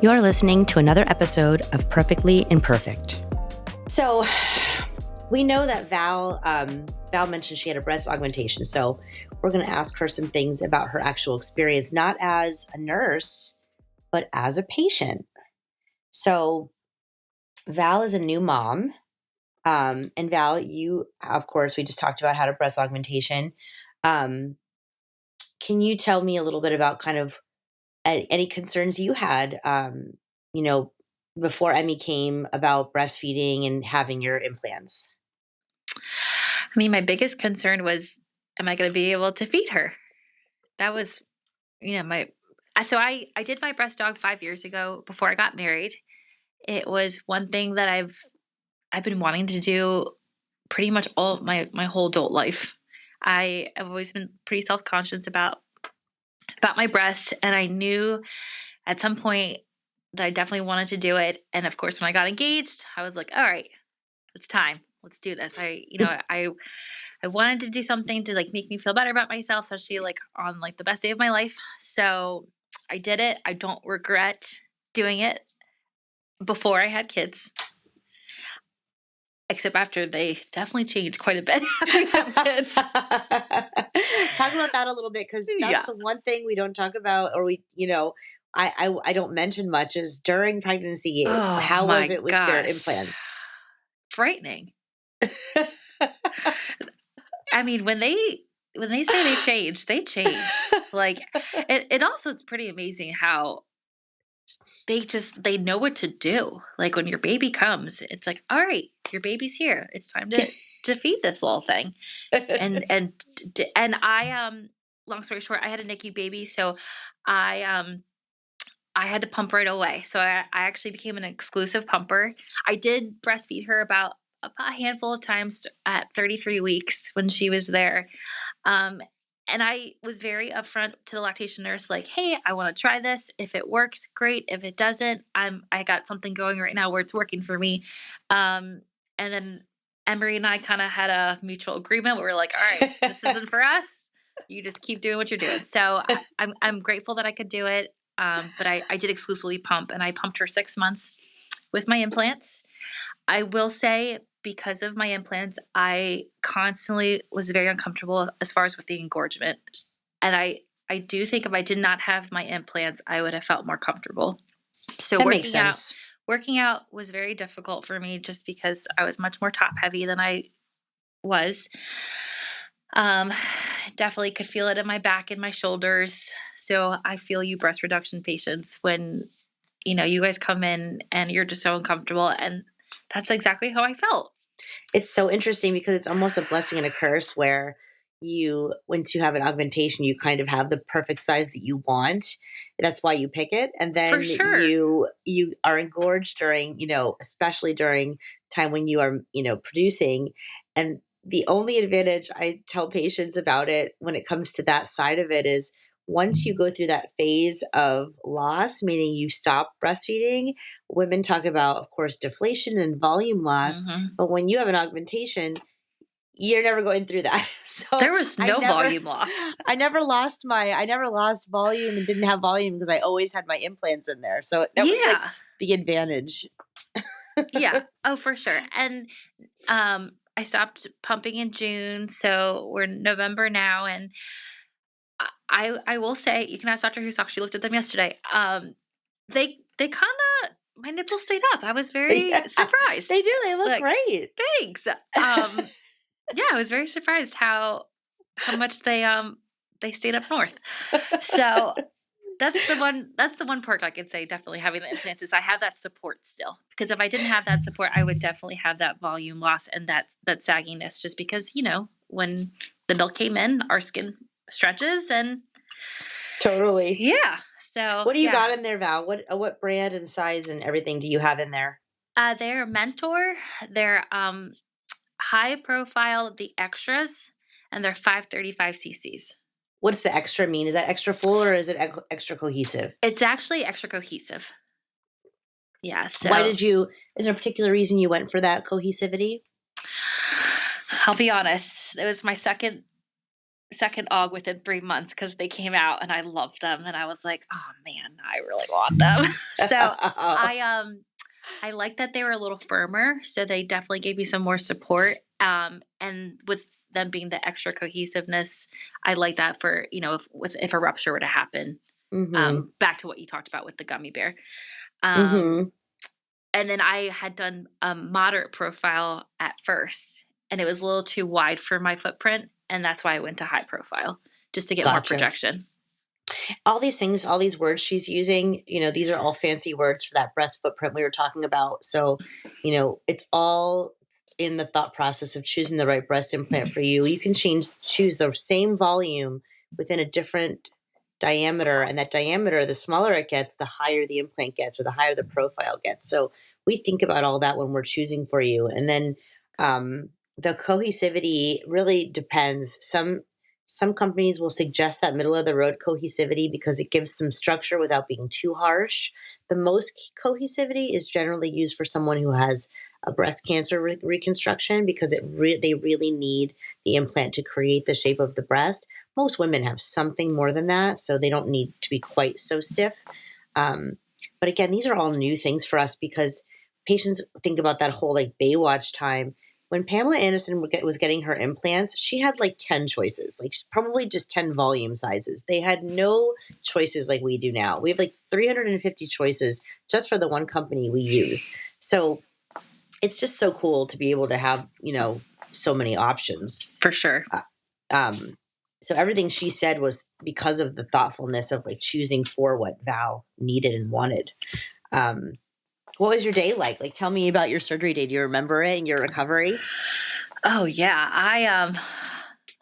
You're listening to another episode of Perfectly Imperfect. So we know that Val mentioned she had a breast augmentation. So we're going to ask her some things about her actual experience, not as a nurse, but as a patient. So Val is a new mom. And Val, you, of course, we just talked about how to breast augmentation. Can you tell me a little bit about kind of any concerns you had, before Emmy came about breastfeeding and having your implants? I mean, my biggest concern was, am I going to be able to feed her? That was, so I did my breast dog 5 years ago before I got married. It was one thing that I've been wanting to do pretty much all of my whole adult life. I have always been pretty self-conscious about my breasts, and I knew at some point that I definitely wanted to do it. And of course, when I got engaged, I was like, all right, it's time. Let's do this. I wanted to do something to make me feel better about myself, especially on the best day of my life. So I did it. I don't regret doing it before I had kids. Except after, they definitely changed quite a bit after we have kids. Talk about that a little bit, because that's the one thing we don't talk about, or I don't mention much, is during pregnancy. Oh, how was it with your implants? Frightening. I mean, when they say they change, they change. It also is pretty amazing how they know what to do. Like when your baby comes, it's like, all right, your baby's here. It's time to feed this little thing. And I long story short, I had a NICU baby, so I had to pump right away. So I actually became an exclusive pumper. I did breastfeed her about a handful of times at 33 weeks when she was there. And I was very upfront to the lactation nurse, like, hey, I want to try this. If it works, great. If it doesn't, I got something going right now where it's working for me. And then Emery and I kind of had a mutual agreement where we're like, all right, this isn't for us. You just keep doing what you're doing. So I'm grateful that I could do it. But I did exclusively pump, and I pumped for 6 months with my implants. I will say, because of my implants, I constantly was very uncomfortable as far as with the engorgement. And I do think if I did not have my implants, I would have felt more comfortable. So that makes sense. Working out was very difficult for me just because I was much more top heavy than I was. Definitely could feel it in my back and my shoulders. So I feel you breast reduction patients when, you guys come in and you're just so uncomfortable, and that's exactly how I felt. It's so interesting because it's almost a blessing and a curse where once you have an augmentation, you kind of have the perfect size that you want. That's why you pick it. And then For sure. you are engorged during, especially during time when you are, producing. And the only advantage I tell patients about it when it comes to that side of it is, once you go through that phase of loss, meaning you stop breastfeeding, women talk about, of course, deflation and volume loss. Mm-hmm. But when you have an augmentation, you're never going through that. So there was no volume loss. I never lost volume and didn't have volume because I always had my implants in there. So that was the advantage. Yeah. Oh, for sure. And I stopped pumping in June, so we're in November now, and I will say, you can ask Dr. Houssock. She looked at them yesterday. They kind of, my nipples stayed up. I was very surprised. They do. They look great. Thanks. Yeah, I was very surprised how much they stayed up north. So that's the one perk I could say, definitely having the implants, is I have that support still. Because if I didn't have that support, I would definitely have that volume loss and that sagginess, just because, when the milk came in, our skin stretches and totally. Yeah. So what do you got in there, Val? What brand and size and everything do you have in there? They're Mentor. They're high profile, the extras, and they're 535 cc's. What's the extra mean? Is that extra full or is it extra cohesive? It's actually extra cohesive. Yeah. So is there a particular reason you went for that cohesivity? I'll be honest. It was my second second aug within 3 months because they came out and I loved them. And I was like, oh man, I really want them. So I like that they were a little firmer. So they definitely gave me some more support. And with them being the extra cohesiveness, I like that for, if a rupture were to happen. Mm-hmm. Back to what you talked about with the gummy bear. Mm-hmm. And then I had done a moderate profile at first, and it was a little too wide for my footprint. And that's why I went to high profile, just to get more Gotcha. projection. All these things, all these words she's using, these are all fancy words for that breast footprint we were talking about. So, it's all in the thought process of choosing the right breast implant for you. You can choose the same volume within a different diameter, and that diameter, the smaller it gets, the higher the implant gets, or the higher the profile gets. So we think about all that when we're choosing for you. And then the cohesivity really depends. Some companies will suggest that middle of the road cohesivity because it gives some structure without being too harsh. The most cohesivity is generally used for someone who has a breast cancer reconstruction because they really need the implant to create the shape of the breast. Most women have something more than that, so they don't need to be quite so stiff. But again, these are all new things for us because patients think about that whole like Baywatch time. When Pamela Anderson was getting her implants, she had like 10 choices, like probably just 10 volume sizes. They had no choices like we do now. We have like 350 choices just for the one company we use. So it's just so cool to be able to have, so many options. For sure. So everything she said was because of the thoughtfulness of like choosing for what Val needed and wanted. What was your day like? Like, tell me about your surgery day. Do you remember it and your recovery? Oh yeah.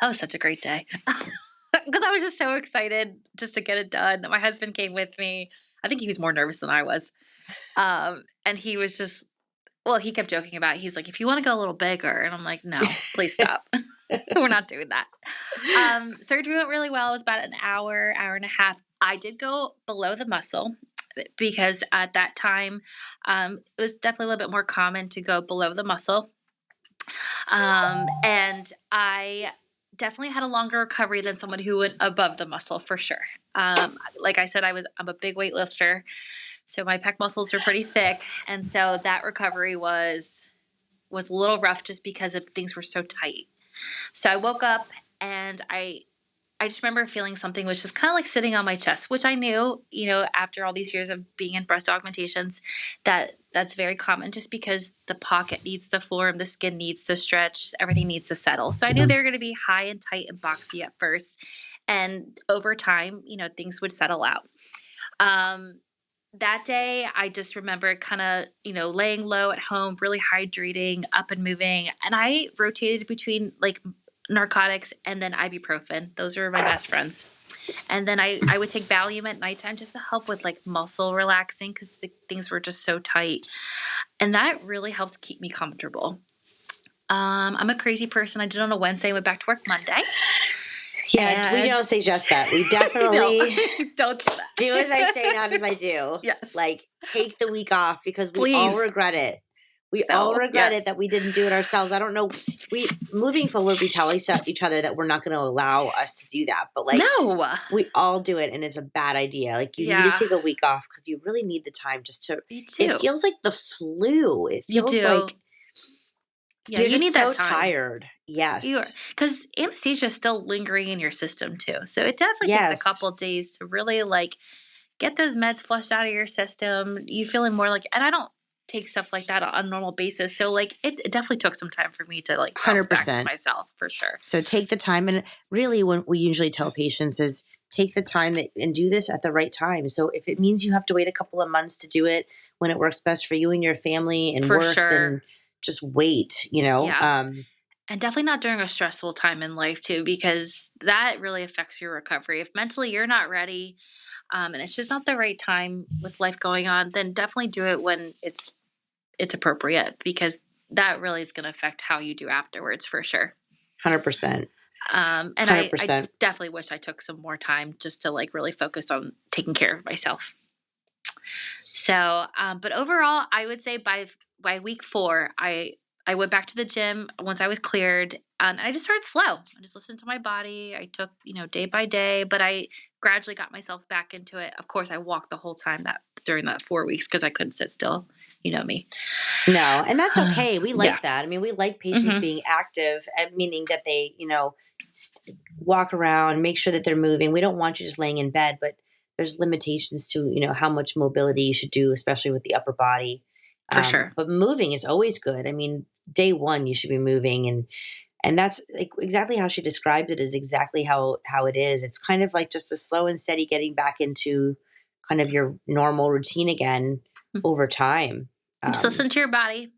That was such a great day. Because I was just so excited just to get it done. My husband came with me. I think he was more nervous than I was. And he was just, he kept joking about it. He's like, if you want to go a little bigger. And I'm like, no, please stop. We're not doing that. Surgery went really well. It was about an hour and a half. I did go below the muscle because at that time, it was definitely a little bit more common to go below the muscle. And I definitely had a longer recovery than someone who went above the muscle for sure. Like I said, I'm a big weightlifter, so my pec muscles are pretty thick. And so that recovery was a little rough just because things were so tight. So I woke up and I just remember feeling something which is kind of like sitting on my chest, which I knew, after all these years of being in breast augmentations, that's very common just because the pocket needs to form, the skin needs to stretch, everything needs to settle. So I knew they were going to be high and tight and boxy at first. And over time, things would settle out. That day, I just remember kind of, laying low at home, really hydrating, up and moving. And I rotated between like narcotics and then ibuprofen. Those were my best friends. And then I would take Valium at nighttime just to help with like muscle relaxing because things were just so tight. And that really helped keep me comfortable. I'm a crazy person. I did it on a Wednesday, went back to work Monday. Yeah, we don't suggest that. We definitely don't do that. Do as I say, not as I do. Yes. Like, take the week off because we all regret it. We all regret it that we didn't do it ourselves. I don't know. Moving forward, we tell each other that we're not going to allow us to do that. But like, no, we all do it, and it's a bad idea. Like, you need to take a week off because you really need the time just to. It feels like the flu. It feels like. Yeah, you need so that time. Tired. Yes. Because anesthesia is still lingering in your system too. So it definitely takes a couple of days to really like get those meds flushed out of your system. You feeling more like, and I don't take stuff like that on a normal basis. So like it definitely took some time for me to like 100% back to myself for sure. So take the time, and really what we usually tell patients is take the time and do this at the right time. So if it means you have to wait a couple of months to do it when it works best for you and your family and work, then just wait, Yeah. And definitely not during a stressful time in life too, because that really affects your recovery. If mentally you're not ready, and it's just not the right time with life going on, then definitely do it when it's appropriate, because that really is going to affect how you do afterwards for sure. 100%. And 100%. I definitely wish I took some more time just to like really focus on taking care of myself. So, but overall, I would say by week 4, I I went back to the gym once I was cleared, and I just started slow. I just listened to my body. I took, day by day, but I gradually got myself back into it. Of course, I walked the whole time during that 4 weeks because I couldn't sit still. You know me. No, and that's okay. We Yeah. like that. I mean, we like patients Mhm. being active, meaning that they, walk around, make sure that they're moving. We don't want you just laying in bed, but there's limitations to, how much mobility you should do, especially with the upper body. For sure. But moving is always good. I mean, day one you should be moving, and that's like exactly how she described it is exactly how it is. It's kind of like just a slow and steady getting back into kind of your normal routine again over time. Just listen to your body,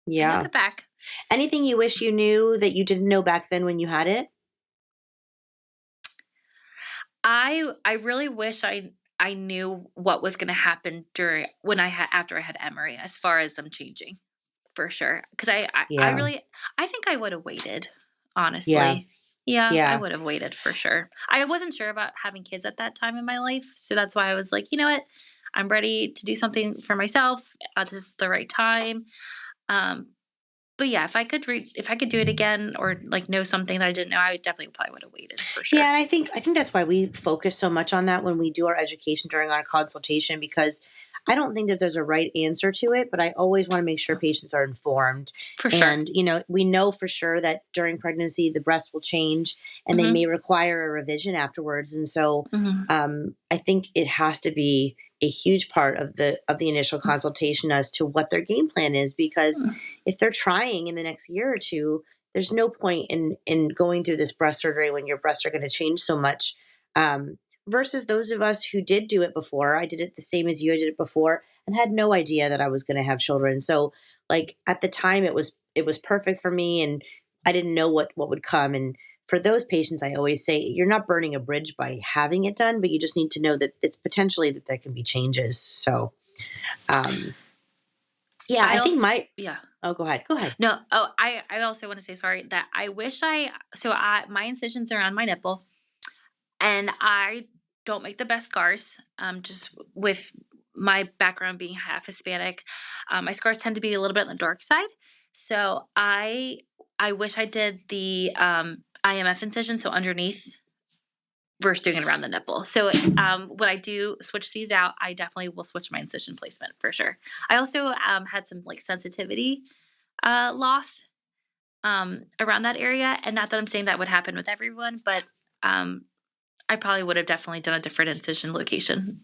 and you'll Yeah. get back. Anything you wish you knew that you didn't know back then when you had it? I really wish I knew what was going to happen after I had Emory, as far as them changing, for sure. Because I Yeah. really I think I would have waited, Yeah. honestly. Yeah, I Yeah. would have waited for sure. I wasn't sure about having kids at that time in my life, so that's why I was like, you know what, I'm ready to do something for myself. This is the right time. Um, but yeah, if I could do it again or like know something that I didn't know, I definitely probably would have waited for sure. Yeah, and I think that's why we focus so much on that when we do our education during our consultation, because I don't think that there's a right answer to it, but I always want to make sure patients are informed. For sure. And, we know for sure that during pregnancy the breast will change and they Mhm. may require a revision afterwards. And so Mhm. I think it has to be a huge part of the initial consultation as to what their game plan is, because if they're trying in the next year or two, there's no point in going through this breast surgery when your breasts are going to change so much. Versus those of us who did do it before. I did it the same as you. I did it before and had no idea that I was going to have children. So, like at the time, it was perfect for me, and I didn't know what would come. And for those patients, I always say you're not burning a bridge by having it done, but you just need to know that it's potentially that there can be changes. So, yeah, I think yeah. Oh, go ahead. Go ahead. No. Oh, I also want to say sorry that I wish my incisions are on my nipple, and I don't make the best scars. Just with my background being half Hispanic, my scars tend to be a little bit on the dark side. So I wish I did the IMF incision, so underneath, versus doing it around the nipple. So when I do switch these out, I definitely will switch my incision placement for sure. I also had some like sensitivity loss around that area, and not that I'm saying that would happen with everyone, but I probably would have definitely done a different incision location.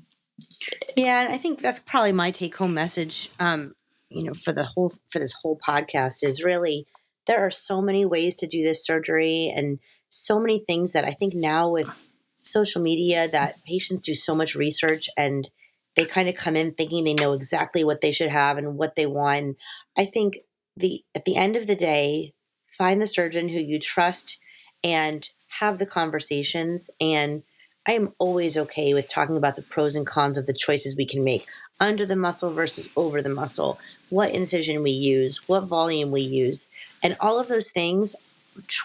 Yeah, and I think that's probably my take home message. For this whole podcast is really there are so many ways to do this surgery and so many things that I think now with social media that patients do so much research and they kind of come in thinking they know exactly what they should have and what they want. And I think at the end of the day, find the surgeon who you trust and have the conversations. And I am always okay with talking about the pros and cons of the choices we can make under the muscle versus over the muscle, what incision we use, what volume we use, and all of those things,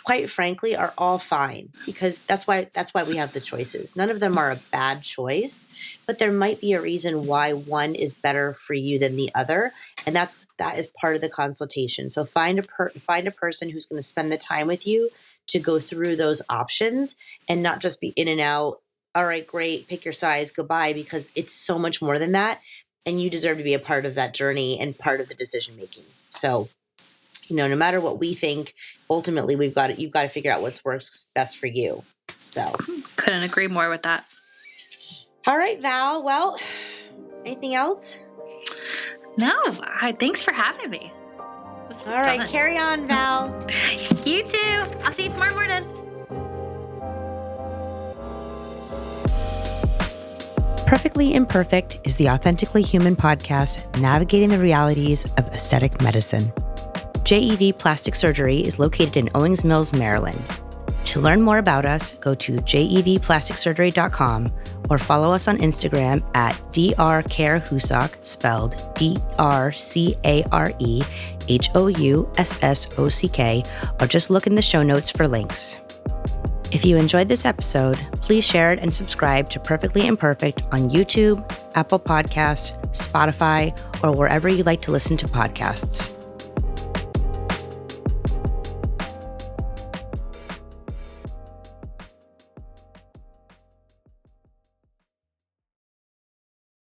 quite frankly, are all fine because that's why we have the choices. None of them are a bad choice, but there might be a reason why one is better for you than the other, and that is part of the consultation. So find a person who's going to spend the time with you to go through those options and not just be in and out. All right, great, pick your size, goodbye, because it's so much more than that, and you deserve to be a part of that journey and part of the decision making. So, no matter what we think, ultimately you've got to figure out what works best for you. So, couldn't agree more with that. All right, Val. Well, anything else? No, thanks for having me. This was All right, fun. carry on, Val. You too. I'll see you tomorrow morning. Perfectly Imperfect is the authentically human podcast navigating the realities of aesthetic medicine. JED Plastic Surgery is located in Owings Mills, Maryland. To learn more about us, go to jedplasticsurgery.com or follow us on Instagram at drcarehoussock, spelled DRCAREHOUSSOCK, or just look in the show notes for links. If you enjoyed this episode, please share it and subscribe to Perfectly Imperfect on YouTube, Apple Podcasts, Spotify, or wherever you like to listen to podcasts.